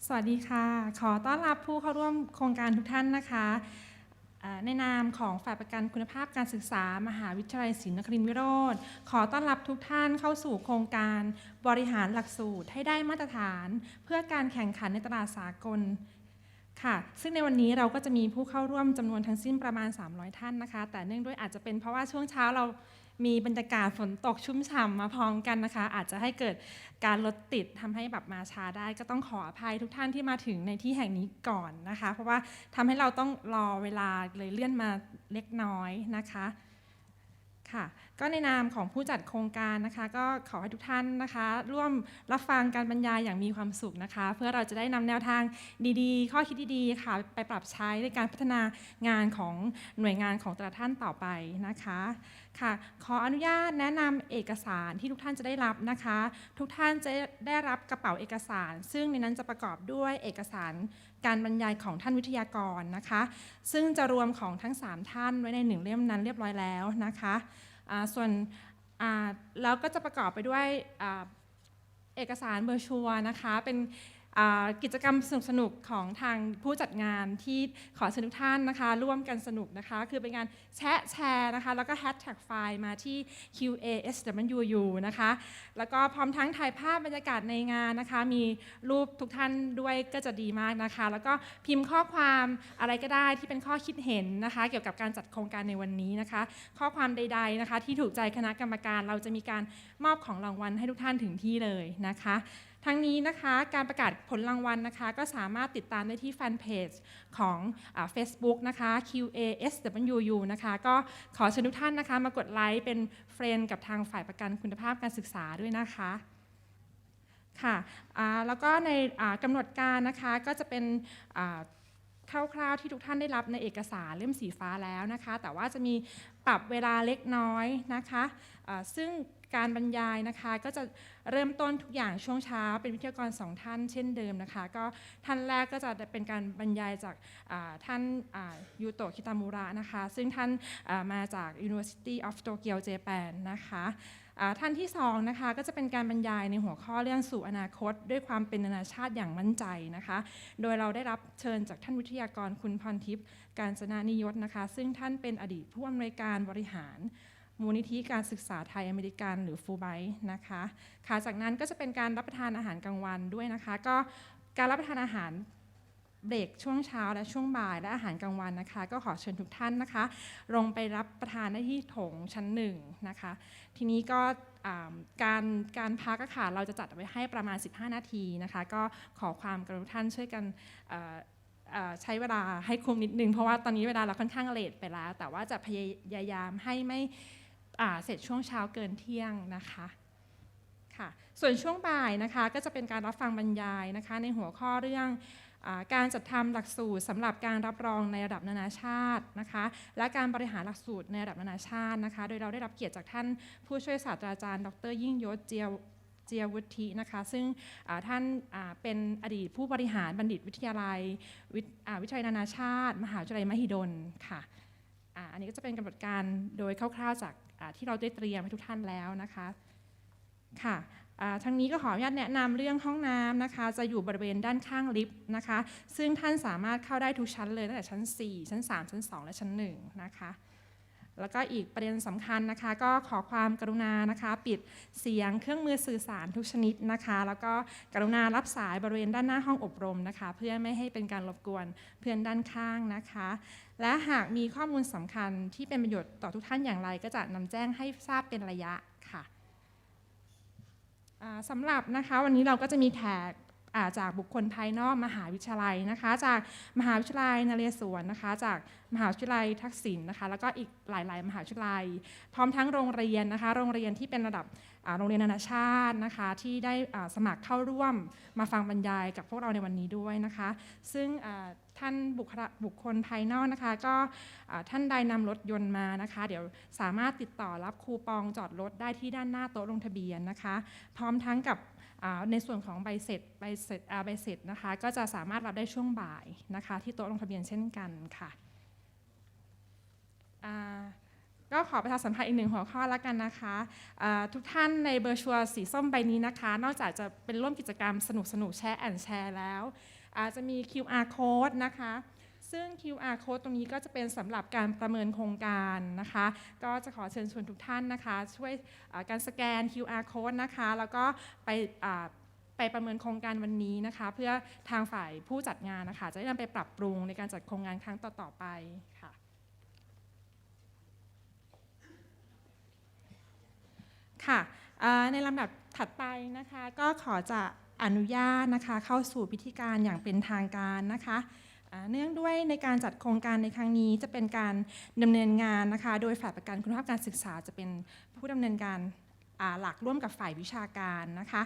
สวัสดีค่ะขอต้อนรับผู้เข้าร่วมโครงการทุกท่านนะคะในนามของฝ่ายประกันคุณภาพการศึกษามหาวิทยาลัยศรีนครินทรวิโรธขอต้อนรับทุกท่านเข้าสู่โครงการบริหารหลักสูตรให้ได้มาตรฐานเพื่อการแข่งขันในตลาดสากลค่ะซึ่งในวันนี้เราก็จะมีผู้เข้าร่วมจำนวนทั้งสิ้นประมาณ300ท่านนะคะแต่เนื่องด้วยอาจจะเป็นเพราะว่าช่วงเช้าเรามีบรรยากาศฝนตกชุ่มฉ่ำมาพร้อมกันนะคะอาจจะให้เกิดการรถติดทำให้แบบมาช้าได้ก็ต้องขออภัยทุกท่านที่มาถึงในที่แห่งนี้ก่อนนะคะเพราะว่าทำให้เราต้องรอเวลาเลยเลื่อนมาเล็กน้อยนะคะค่ะก็ในนามของผู้จัดโครงการนะคะก็ขอให้ทุกท่านนะคะร่วมรับฟังการบรรยายอย่างมีความสุขนะคะเพื่อเราจะได้นำแนวทางดีๆข้อคิดดีๆค่ะไปปรับใช้ในการพัฒนางานของหน่วยงานของแต่ละท่านต่อไปนะคะค่ะขออนุญาตแนะนำเอกสารที่ทุกท่านจะได้รับนะคะทุกท่านจะได้รับกระเป๋าเอกสารซึ่งในนั้นจะประกอบด้วยเอกสารการบรรยายของท่านวิทยากรนะคะซึ่งจะรวมของทั้ง3ท่านไว้ใน1เล่มนั้นเรียบร้อยแล้วนะคะส่วนแล้วก็จะประกอบไปด้วยเอกสารเบอร์ชัวนะคะเป็นกิจกรรมสนุกๆของทางผู้จัดงานที่ขอเชิญทุกท่านนะคะร่วมกันสนุกนะคะคือเป็นการแชร์นะคะแล้วก็แฮชแท็กไฟล์มาที่ QASWU นะคะแล้วก็พร้อมทั้งถ่ายภาพบรรยากาศในงานนะคะมีรูปทุกท่านด้วยก็จะดีมากนะคะแล้วก็พิมพ์ข้อความอะไรก็ได้ที่เป็นข้อคิดเห็นนะคะเกี่ยวกับการจัดโครงการในวันนี้นะคะข้อความใดๆนะคะที่ถูกใจคณะกรรมการเราจะมีการมอบของรางวัลให้ทุกท่านถึงที่เลยนะคะทั้งนี้นะคะการประกาศผลรางวัลนะคะก็สามารถติดตามได้ที่แฟนเพจของFacebook นะคะ QASWU นะคะก็ขอเชิญทุกท่านนะคะมากดไลค์เป็นเฟรนด์กับทางฝ่ายประกันคุณภาพการศึกษาด้วยนะคะค่ะแล้วก็ในกำหนดการนะคะก็จะเป็นคร่าวๆที่ทุกท่านได้รับในเอกสารเล่มสีฟ้าแล้วนะคะแต่ว่าจะมีปรับเวลาเล็กน้อยนะคะซึ่งการบรรยายนะคะก็จะเริ่มต้นทุกอย่างช่วงเช้าเป็นวิทยากร2ท่านเช่นเดิมนะคะก็ท่านแรกก็จะเป็นการบรรยายจากท่านยูโตะคิตามุระนะคะซึ่งท่านมาจาก University of Tokyo Japan นะคะท่านที่2นะคะก็จะเป็นการบรรยายในหัวข้อเรื่องสู่อนาคตด้วยความเป็นนานาชาติอย่างมั่นใจนะคะโดยเราได้รับเชิญจากท่านวิทยากรคุณพรทิพย์การจนานิยตนะคะซึ่งท่านเป็นอดีตผู้อำนวยการบริหารมูลนิธิการศึกษาไทยอเมริกันหรือฟูลไบรท์นะคะค่ะจากนั้นก็จะเป็นการรับประทานอาหารกลางวันด้วยนะคะก็การรับประทานอาหารเบรกช่วงเช้าและช่วงบ่ายและอาหารกลางวันนะคะก็ขอเชิญทุกท่านนะคะลงไปรับประทานได้ที่โถงชั้น1นะคะทีนี้ก็การพักค่ะเราจะจัดไว้ให้ประมาณ15นาทีนะคะก็ขอความกรุณาท่านช่วยกันใช้เวลาให้คุ้มนิดนึงเพราะว่าตอนนี้เวลาเราค่อนข้างเลทไปแล้วแต่ว่าจะพยายามให้ไม่เสร็จช่วงเช้าเกินเที่ยงนะคะค่ะส่วนช่วงบ่ายนะคะก็จะเป็นการรับฟังบรรยายนะคะในหัวข้อเรื่องการจัดทำหลักสูตรสำหรับการรับรองในระดับนานาชาตินะคะและการบริหารหลักสูตรในระดับนานาชาตินะคะโดยเราได้รับเกียรติจากท่านผู้ช่วยศาสตราจารย์ดร.ยิ่งยศเจียวุฒินะคะซึ่งท่านเป็นอดีตผู้บริหารบัณฑิตวิทยาลัยวิทยาลัยนานาชาติมหาวิทยาลัยมหิดลค่ะอันนี้ก็จะเป็นกำหนดการโดยคร่าวๆจากที่เราได้เตรียมให้ทุกท่านแล้วนะคะค่ะทั้งนี้ก็ขออนุญาตแนะนำเรื่องห้องน้ำนะคะจะอยู่บริเวณด้านข้างลิฟต์นะคะซึ่งท่านสามารถเข้าได้ทุกชั้นเลยตั้งแต่ชั้น4ชั้น3ชั้น2และชั้น1นะคะแล้วก็อีกประเด็นสำคัญนะคะก็ขอความกรุณานะคะปิดเสียงเครื่องมือสื่อสารทุกชนิดนะคะแล้วก็กรุณารับสายบริเวณด้านหน้าห้องอบรมนะคะเพื่อไม่ให้เป็นการรบกวนเพื่อนด้านข้างนะคะและหากมีข้อมูลสำคัญที่เป็นประโยชน์ต่อทุกท่านอย่างไรก็จะนำแจ้งให้ทราบเป็นระยะค่ะสำหรับนะคะวันนี้เราก็จะมีแขกจากบุคคลภายนอกมหาวิทยาลัยนะคะจากมหาวิทยาลัยนเรศวรนะคะจากมหาวิทยาลัยทักษิณนะคะแล้วก็อีกหลายๆมหาวิทยาลัยพร้อมทั้งโรงเรียนนะคะโรงเรียนที่เป็นระดับโรงเรียนนานาชาตินะคะที่ได้สมัครเข้าร่วมมาฟังบรรยายกับพวกเราในวันนี้ด้วยนะคะซึ่งท่านบุคคลภายนอกนะคะก็ท่านใดนำรถยนต์มานะคะเดี๋ยวสามารถติดต่อรับคูปองจอดรถได้ที่ด้านหน้าโต๊ะลงทะเบียนนะคะพร้อมทั้งกับในส่วนของใบเสร็จนะคะก็จะสามารถรับได้ช่วงบ่ายนะคะที่โต๊ะลงทะเบียนเช่นกันค่ะก็ขอประชาสัมพันธ์อีก1หัวข้อแล้วกันนะคะทุกท่านในเบอร์ชัวร์สีส้มใบนี้นะคะนอกจากจะเป็นร่วมกิจกรรมสนุกแชร์แล้ว อาจจะมี QR code นะคะซึ่ง QR code ตรงนี้ก็จะเป็นสำหรับการประเมินโครงการนะคะก็จะขอเชิญชวนทุกท่านนะคะช่วยการสแกน QR code นะคะแล้วก็ไปประเมินโครงการวันนี้นะคะเพื่อทางฝ่ายผู้จัดงานนะคะจะได้นำไปปรับปรุงในการจัดโครงงานครั้งต่อๆไปค่ะค่ะในลำดับถัดไปนะคะก็ขอจะอนุญาตนะคะเข้าสู่พิธีการอย่างเป็นทางการนะคะเนื่องด้วยในการจัดโครงการในครั้งนี้จะเป็นการดำเนินงานนะคะโดยฝ่ายประกันคุณภาพการศึกษาจะเป็นผู้ดำเนินการหลักร่วมกับฝ่ายวิชาการนะคะ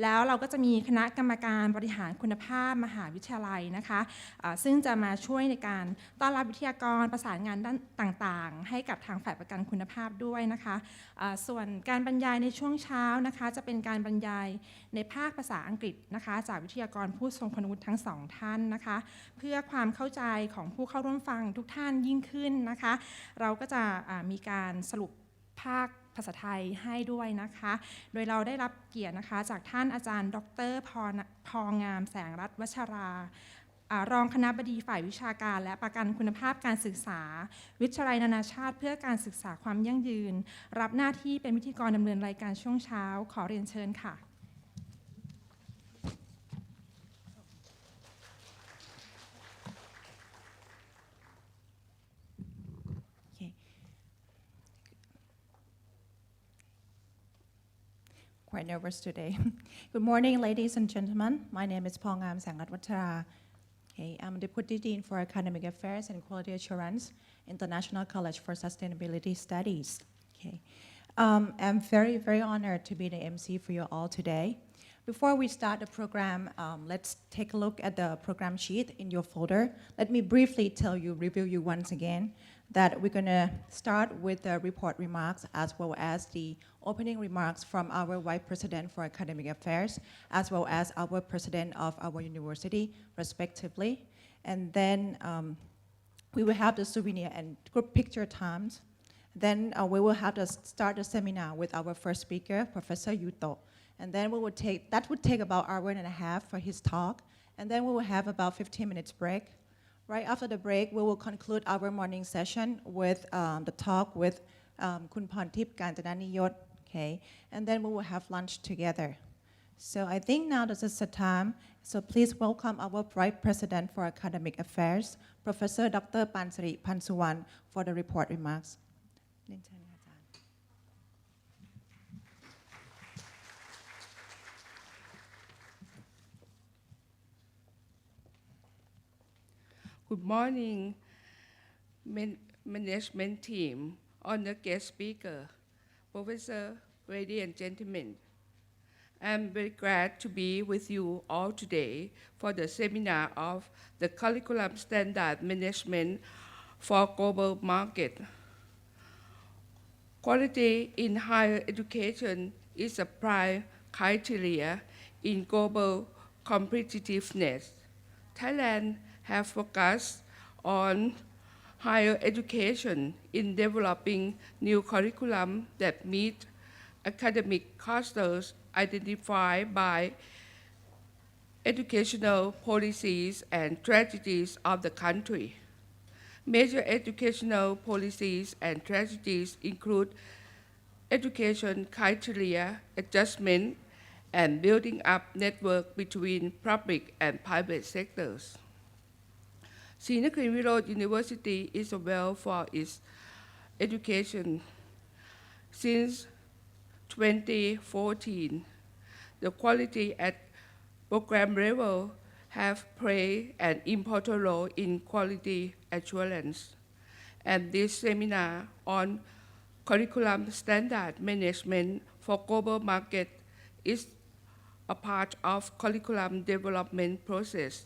แล้วเราก็จะมีคณะกรรมการบริหารคุณภาพมหาวิทยาลัยนะคะซึ่งจะมาช่วยในการต้อนรับวิทยากรประสานงานด้านต่างๆให้กับทางฝ่ายประกันคุณภาพด้วยนะคะส่วนการบรรยายในช่วงเช้านะคะจะเป็นการบรรยายในภาคภาษาอังกฤษนะคะจากวิทยากรผู้ทรงคุณวุฒิทั้งสองท่านนะคะเพื่อความเข้าใจของผู้เข้าร่วมฟังทุกท่านยิ่งขึ้นนะคะเราก็จะมีการสรุปภาคภาษาไทยให้ด้วยนะคะโดยเราได้รับเกียรตินะคะจากท่านอาจารย์ดร.พงามแสงรัตน์วัชรารองคณบดีฝ่ายวิชาการและประกันคุณภาพการศึกษาวิทยาลัยนานาชาติเพื่อการศึกษาความยั่งยืนรับหน้าที่เป็นพิธีกรดำเนินรายการช่วงเช้าขอเรียนเชิญค่ะQuite nervous today. Good morning, ladies and gentlemen. My name is Pongam Sangatwachara. Okay, I'm Deputy Dean for Academic Affairs and Quality Assurance, International College for Sustainability Studies. Okay, I'm very honored to be the MC for you all today. Before we start the program, let's take a look at the program sheet in your folder. Let me briefly review you once again, that we're going to start with the report remarks as well as the opening remarks from our Vice President for Academic Affairs as well as our President of our university, respectively. And then we will have the souvenir and group picture times. Then we will have to start the seminar with our first speaker, Professor Yuto. And then that would take about an hour and a half for his talk. And then we will have about 15 minutes break. Right after the break, we will conclude our morning session with the talk with Kun Pontip Kanjananiyot, okay? And then we will have lunch together. So I think now this is the time. So please welcome our Vice President for Academic Affairs, Professor Dr. Pansari Pansuwan, for the report remarks. Good morning, management team, honored guest speaker, Professor, ladies and gentlemen. I'm very glad to be with you all today for the seminar of the Curriculum Standard Management for Global Market. Quality in higher education is a prime criteria in global competitiveness. Thailand have focused on higher education in developing new curriculum that meet academic clusters identified by educational policies and strategies of the country. Major educational policies and strategies include education criteria adjustment and building up network between public and private sectors. Srinakhrin University is well for its education. Since 2014, the quality at program level have played an important role in quality assurance. And this seminar on curriculum standard management for global market is a part of curriculum development process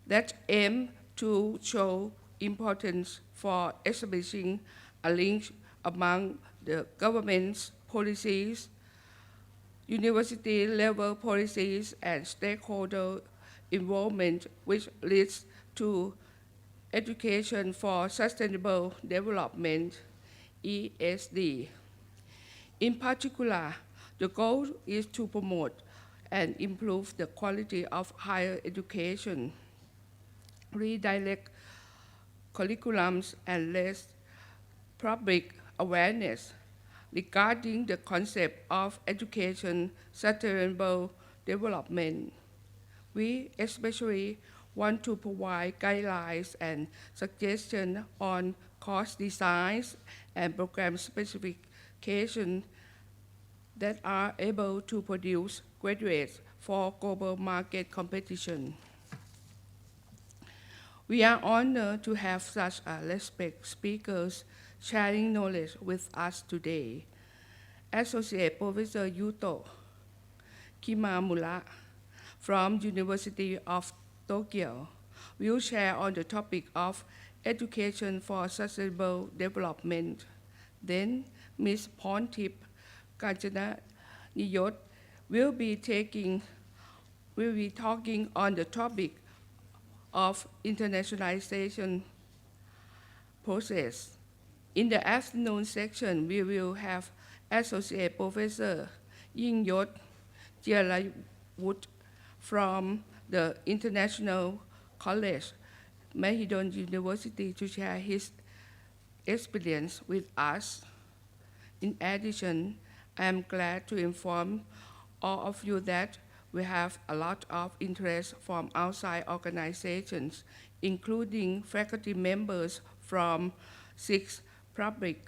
that aims to show importance for establishing a link among the government's policies, university-level policies, and stakeholder involvement, which leads to Education for Sustainable Development, ESD. In particular, the goal is to promote and improve the quality of higher education, redirect curriculums, and raise public awareness regarding the concept of education sustainable development. We especially want to provide guidelines and suggestions on course designs and program specifications that are able to produce graduates for global market competition. We are honored to have such respected speakers sharing knowledge with us today. Associate Professor Yuto Kimamura from University of Tokyo will share on the topic of education for sustainable development. Then Ms. Pontip Kanchana-Niyot will be talking on the topic of internationalization process. In the afternoon section, we will have Associate Professor Yingyot Jialayut from the International College, Mahidol University, to share his experience with us. In addition, I am glad to inform all of you that we have a lot of interest from outside organizations, including faculty members from 6 public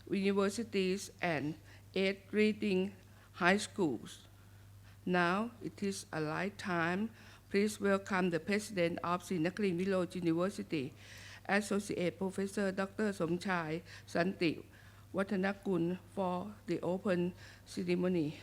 universities and 8 reading high schools. Now it is a right time. Please welcome the President of Srinakrin Viroj University, Associate Professor Dr. Somchai Santi Watanakul, for the open ceremony.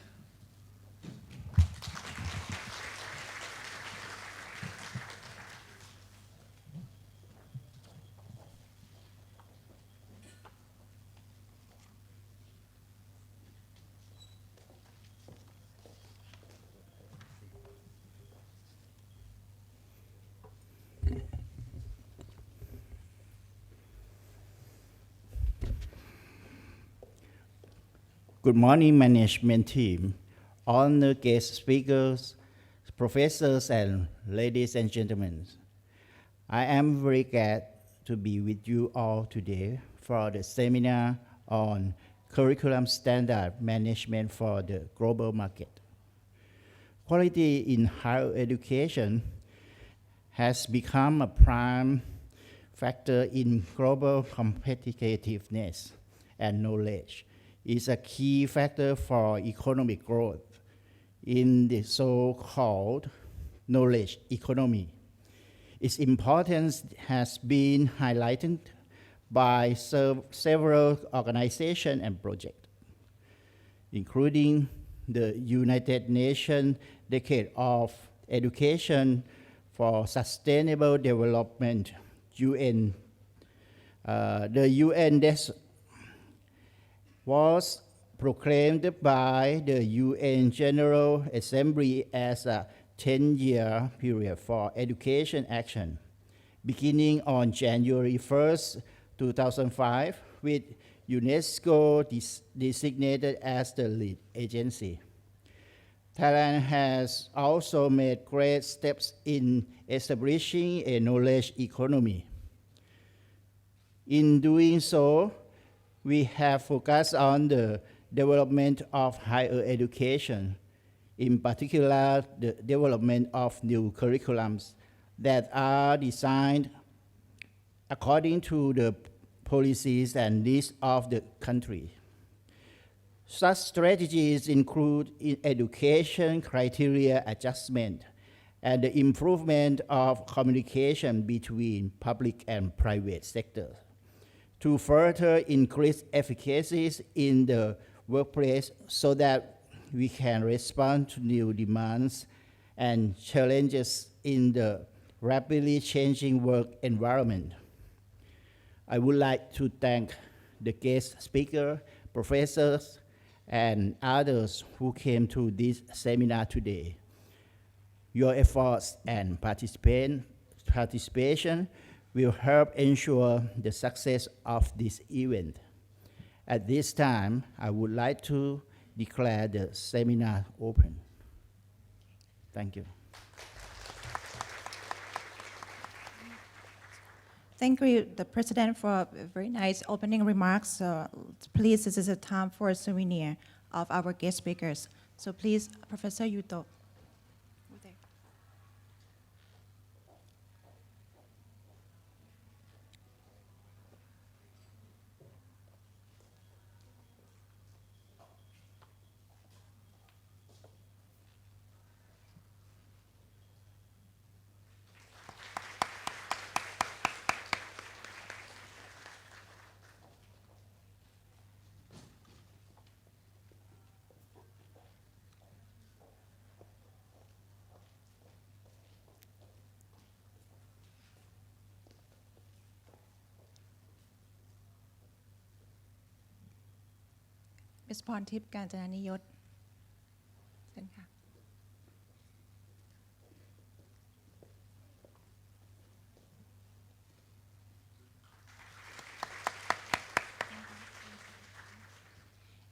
Good morning, management team, honored guest speakers, professors, and ladies and gentlemen. I am very glad to be with you all today for the seminar on curriculum standard management for the global market. Quality in higher education has become a prime factor in global competitiveness, and knowledge is a key factor for economic growth in the so-called knowledge economy. Its importance has been highlighted by several organizations and projects, including the United Nations Decade of Education for Sustainable Development, UN. The UN was proclaimed by the UN General Assembly as a 10-year period for education action, beginning on January 1st, 2005, with UNESCO designated as the lead agency. Thailand has also made great steps in establishing a knowledge economy. In doing so, we have focused on the development of higher education, in particular the development of new curriculums that are designed according to the policies and needs of the country. Such strategies include education criteria adjustment and the improvement of communication between public and private sectors to further increase efficacy in the workplace so that we can respond to new demands and challenges in the rapidly changing work environment. I would like to thank the guest speaker, professors, and others who came to this seminar today. Your efforts and participation will help ensure the success of this event. At this time, I would like to declare the seminar open. Thank you. Thank you, the President, for very nice opening remarks. Please, this is a time for a souvenir of our guest speakers. So please, Professor Yuto. Miz พรทิพย์ กาญจนานิยศเชิญค่ะ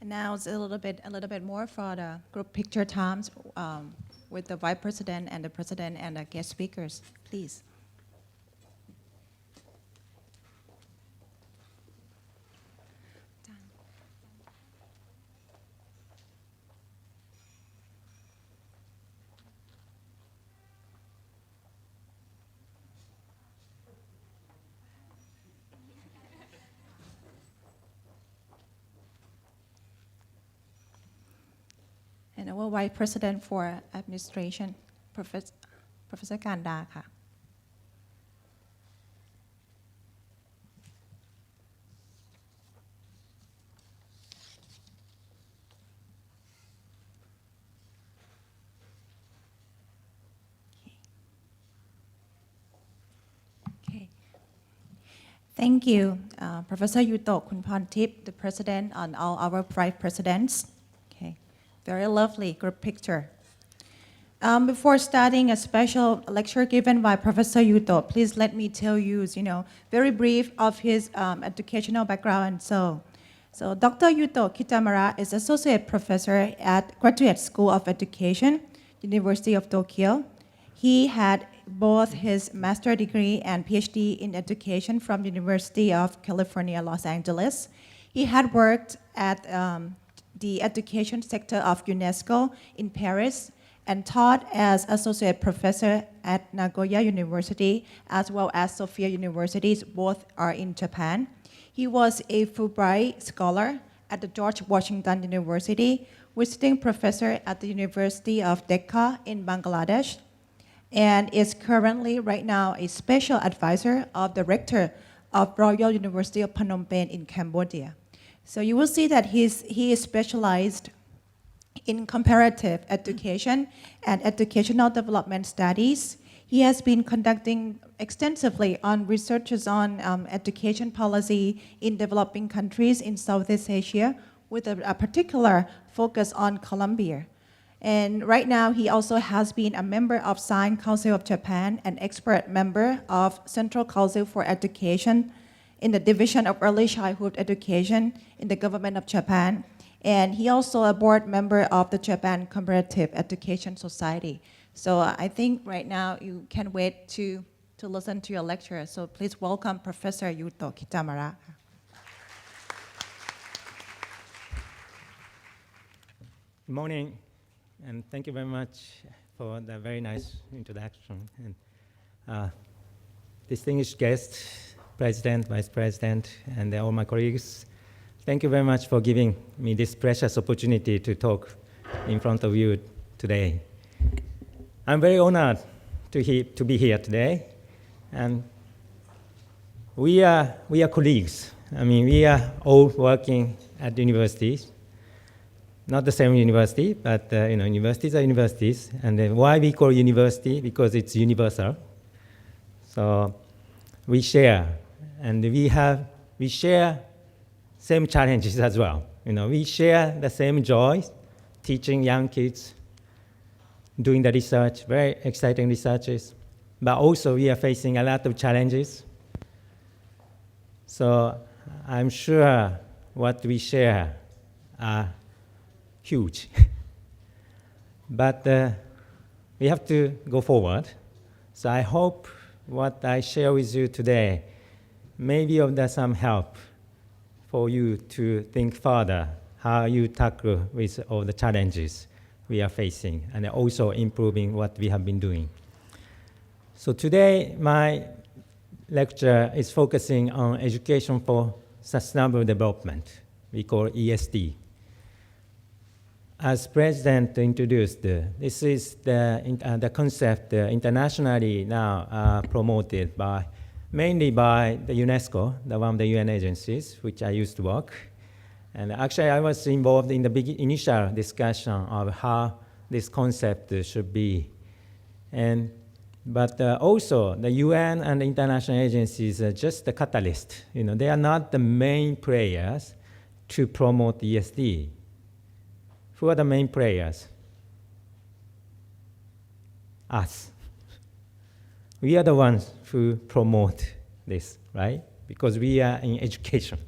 And now it's a little bit more for the group picture times with the Vice President and the President and the guest speakers, please. And our Vice President for Administration, Professor Kanda ค่ะ Okay. Thank you, Professor Yuto Kunpantip, the President, and all our Vice Presidents. Okay. Very lovely group picture. Before starting a special lecture given by Professor Yuto, please let me tell you, very brief of his educational background. So Dr. Yuto Kitamura is Associate Professor at Graduate School of Education, University of Tokyo. He had both his master's degree and PhD in education from University of California, Los Angeles. He had worked at the education sector of UNESCO in Paris and taught as associate professor at Nagoya University as well as Sophia Universities, both are in Japan. He was a Fulbright scholar at the George Washington University, visiting professor at the University of Dhaka in Bangladesh, and is currently right now a special advisor of the rector of Royal University of Phnom Penh in Cambodia. So you will see that he is specialized in comparative education and educational development studies. He has been conducting extensively on researches on education policy in developing countries in Southeast Asia with a particular focus on Colombia. And right now, he also has been a member of Science Council of Japan, an expert member of Central Council for Education in the Division of Early Childhood Education in the government of Japan. And he also a board member of the Japan Comparative Education Society. So I think right now you can't wait to listen to your lecture. So please welcome Professor Yuto Kitamura. Good morning, and thank you very much for the very nice introduction. And distinguished guests, President, Vice President, and all my colleagues, thank you very much for giving me this precious opportunity to talk in front of you today. I'm very honored to be here today, and we are colleagues. I mean, we are all working at universities, not the same university, but universities are universities, and then why we call university? Because it's universal. So we share, and we share same challenges as well. We share the same joys, teaching young kids, doing the research, very exciting researches, but also we are facing a lot of challenges. So I'm sure what we share are huge. But we have to go forward. So I hope what I share with you today may be of some help for you to think further how you tackle with all the challenges we are facing and also improving what we have been doing. So today my lecture is focusing on education for sustainable development, we call ESD. As President introduced, this is the concept internationally now promoted mainly by the UNESCO, one of the UN agencies, which I used to work. And actually, I was involved in the initial discussion of how this concept should be. But also, the UN and the international agencies are just the catalyst. They are not the main players to promote ESD. Who are the main players? Us. We are the ones who promote this, right? Because we are in education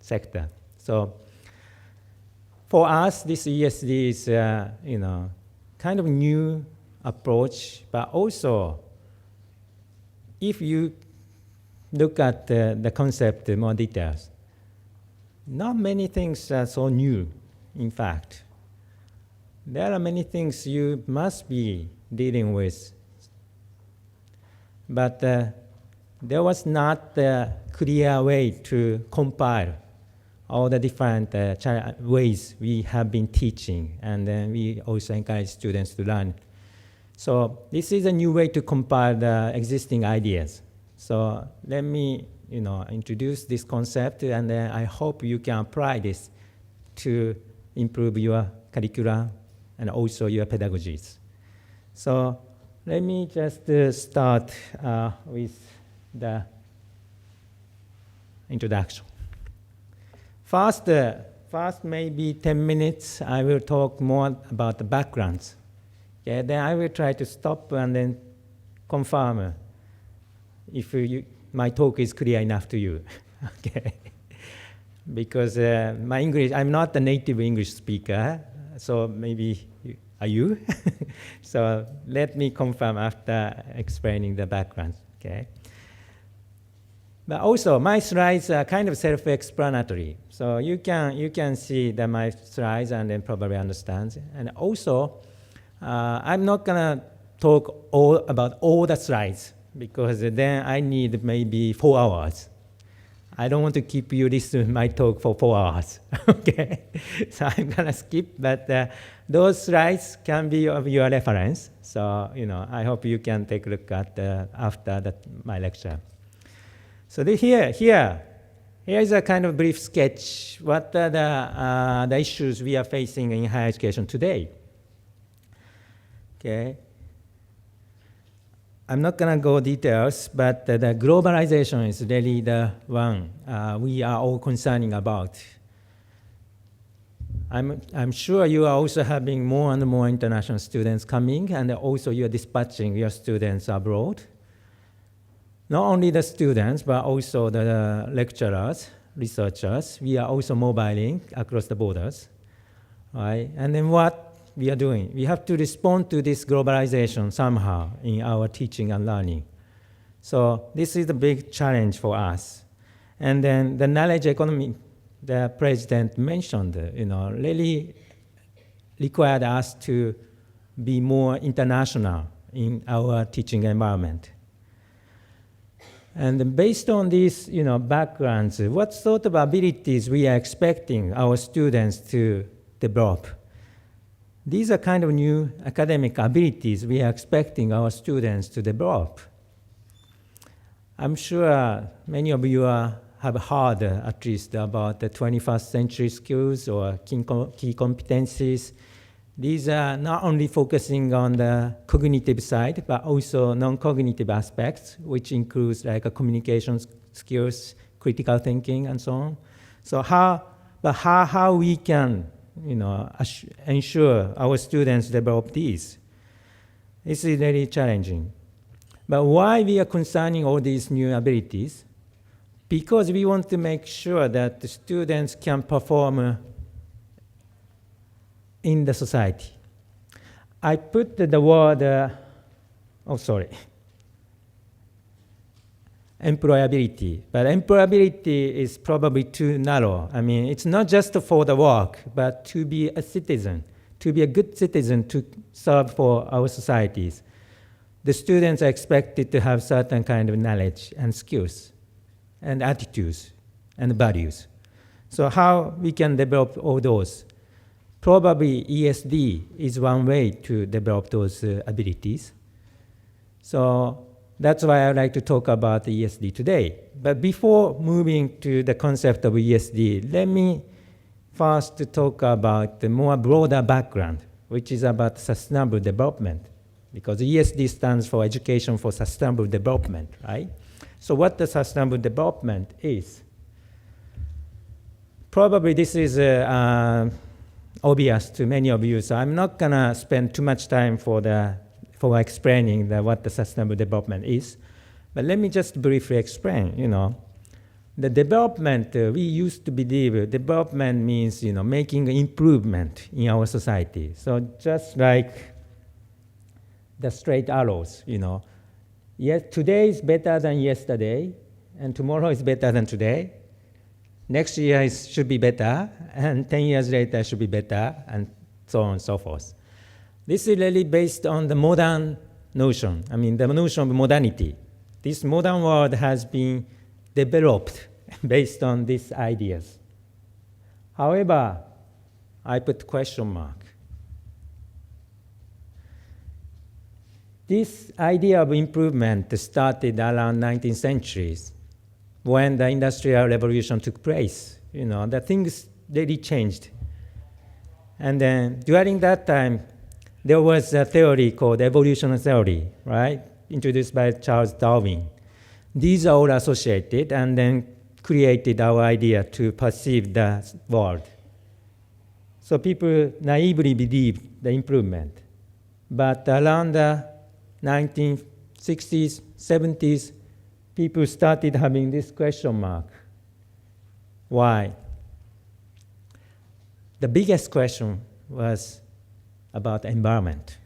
sector. So for us, this ESD is, kind of new approach, but also if you look at the concept in more details, not many things are so new, in fact. There are many things you must be dealing with. But there was not a clear way to compile all the different ways we have been teaching, and then we also encourage students to learn. So this is a new way to compile the existing ideas. So let me introduce this concept, and then I hope you can apply this to improve your curriculum and also your pedagogies. So let me just start with the introduction. First, maybe 10 minutes, I will talk more about the backgrounds. Okay, then I will try to stop and then confirm if my talk is clear enough to you. Okay. Because my English, I'm not a native English speaker, so maybe are you? So let me confirm after explaining the background, okay? But also, my slides are kind of self-explanatory. So you can see my slides and then probably understand. And also, I'm not gonna talk about all the slides, because then I need maybe 4 hours. I don't want to keep you listening to my talk for 4 hours, okay? So I'm gonna skip, but those slides can be of your reference. So, I hope you can take a look at after my lecture. So here is a kind of brief sketch. What are the issues we are facing in higher education today? Okay. I'm not going to go details, but the globalization is really the one we are all concerning about. I'm sure you are also having more and more international students coming, and also you are dispatching your students abroad. Not only the students, but also the lecturers, researchers. We are also mobiling across the borders. Right? And then what we are doing? We have to respond to this globalization somehow in our teaching and learning. So this is the big challenge for us. And then the knowledge economy the president mentioned, really required us to be more international in our teaching environment. And based on these, backgrounds, what sort of abilities we are expecting our students to develop? These are kind of new academic abilities we are expecting our students to develop. I'm sure many of you have heard at least about the 21st century skills or key competencies. These are not only focusing on the cognitive side, but also non-cognitive aspects, which includes like communication skills, critical thinking, and so on. So how we can, ensure our students develop these? This is very challenging. But why we are concerning all these new abilities? Because we want to make sure that the students can perform in the society. I put the word, employability. But employability is probably too narrow. I mean, it's not just for the work, but to be a citizen, to be a good citizen to serve for our societies. The students are expected to have certain kind of knowledge and skills and attitudes and values. So how we can develop all those? Probably ESD is one way to develop those abilities. So that's why I would like to talk about the ESD today. But before moving to the concept of ESD, let me first talk about the more broader background, which is about sustainable development. Because ESD stands for Education for Sustainable Development, right? So what the sustainable development is? Probably this is obvious to many of you, so I'm not gonna spend too much time for explaining what the sustainable development is. But let me just briefly explain, The development, we used to believe development means, making improvement in our society. So just like the straight arrows, Yes, today is better than yesterday, and tomorrow is better than today. Next year should be better, and 10 years later should be better, and so on and so forth. This is really based on the modern notion, the notion of modernity. This modern world has been developed based on these ideas. However, I put question mark. This idea of improvement started around 19th centuries when the Industrial Revolution took place. The things really changed. And then during that time, there was a theory called evolutionary theory, right? Introduced by Charles Darwin. These are all associated and then created our idea to perceive the world. So people naively believed the improvement. But around the 1960s, 70s, people started having this question mark. Why? The biggest question was about environment.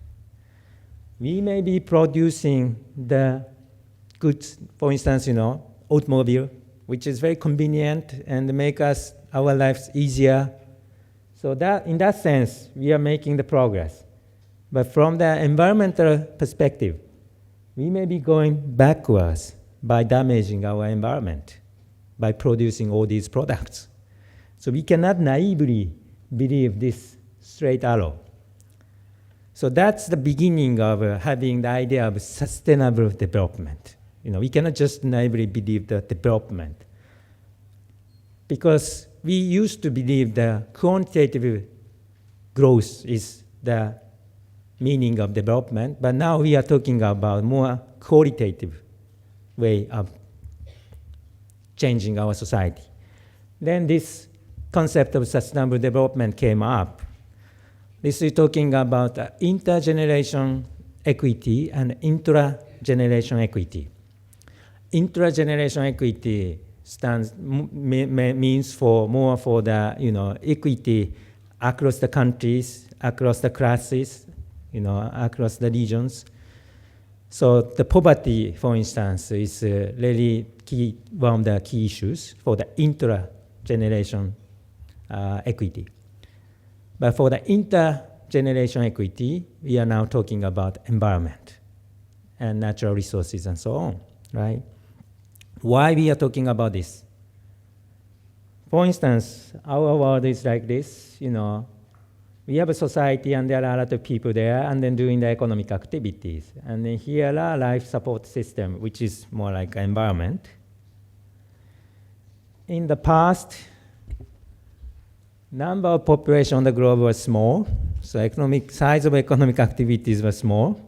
We may be producing the goods, for instance, automobile, which is very convenient and make our lives easier. So that, in that sense, we are making the progress. But from the environmental perspective, we may be going backwards by damaging our environment, by producing all these products. So we cannot naively believe this straight arrow. So that's the beginning of having the idea of sustainable development. We cannot just naively believe the development. Because we used to believe the quantitative growth is the meaning of development, but now we are talking about more qualitative way of changing our society. Then this concept of sustainable development came up. This is talking about intergeneration equity and intra-generation equity. Intra-generation equity means more for the equity across the countries, across the classes, across the regions. So the poverty, for instance, is really one of the key issues for the intra-generation equity. But for the intergeneration equity, we are now talking about environment and natural resources and so on, right? Why we are talking about this? For instance, our world is like this, we have a society and there are a lot of people there and then doing the economic activities. And then here are life support system, which is more like environment. In the past, number of population on the globe was small, so size of economic activities was small.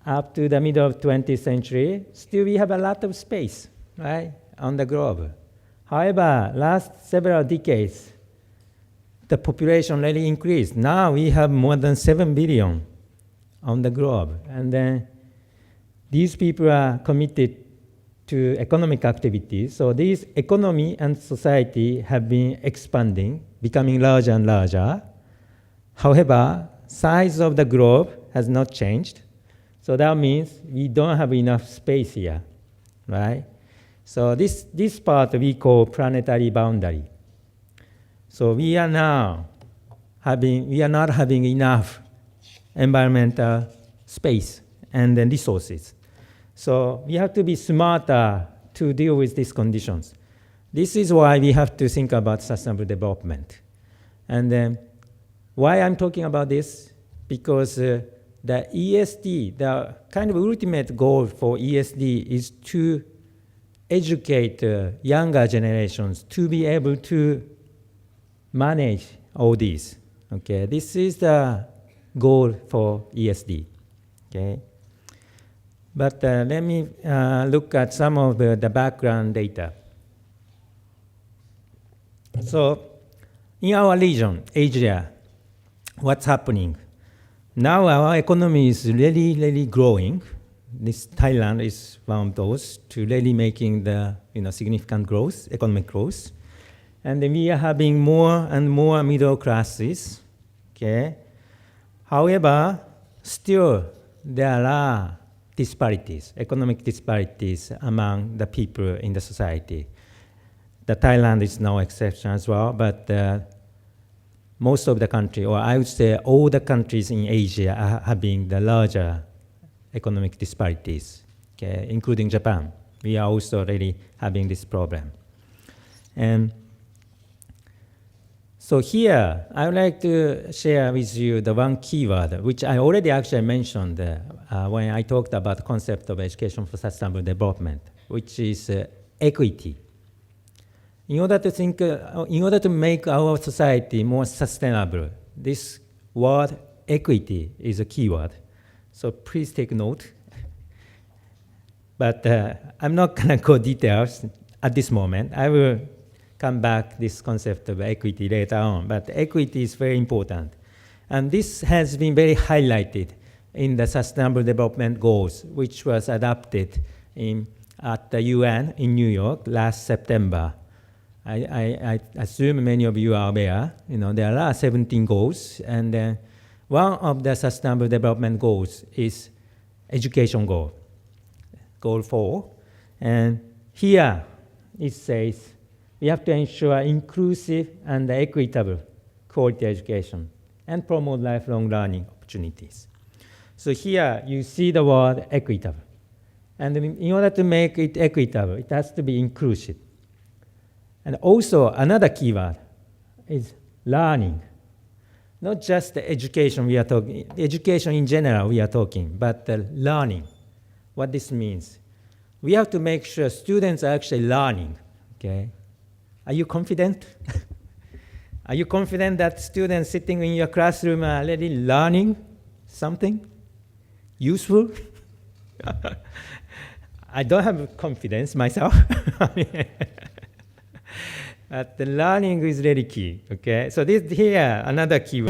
Up to the middle of 20th century, still we have a lot of space, right, on the globe. However, last several decades, the population really increased. Now we have more than 7 billion on the globe. And then these people are committed to economic activities. So these economy and society have been expanding, becoming larger and larger. However, size of the globe has not changed. So that means we don't have enough space here, right? So this part we call planetary boundary. So we are not having enough environmental space and then resources. So we have to be smarter to deal with these conditions. This is why we have to think about sustainable development. And then why I'm talking about this? Because the ESD, the kind of ultimate goal for ESD is to educate younger generations to be able to manage all these. Okay, this is the goal for ESD. Okay, but let me look at some of the background data. So, in our region, Asia, what's happening? Now our economy is really growing. This Thailand is one of those to really making the significant growth, economic growth. And then we are having more and more middle classes. Okay. However, still there are disparities, economic disparities among the people in the society. The Thailand is no exception as well, but most of the country, or I would say all the countries in Asia are having the larger economic disparities, okay, including Japan. We are also really having this problem. And so here, I would like to share with you the one keyword, which I already actually mentioned when I talked about the concept of education for sustainable development, which is equity. In order to make our society more sustainable, this word equity is a keyword. So please take note. But I'm not going to go details at this moment. I will come back this concept of equity later on. But equity is very important. And this has been very highlighted in the Sustainable Development Goals, which was adopted at the UN in New York last September. I assume many of you are aware. There are 17 goals, and one of the Sustainable Development Goals is education goal, goal 4. And here it says we have to ensure inclusive and equitable quality education and promote lifelong learning opportunities. So here you see the word equitable. And in order to make it equitable, it has to be inclusive. And also another keyword is learning. Not just the education we are talking, education in general we are talking, but the learning. What this means. We have to make sure students are actually learning, okay? Are you confident? Are you confident that students sitting in your classroom are already learning something useful? I don't have confidence myself. But the learning is really key, okay? So this here, another keyword.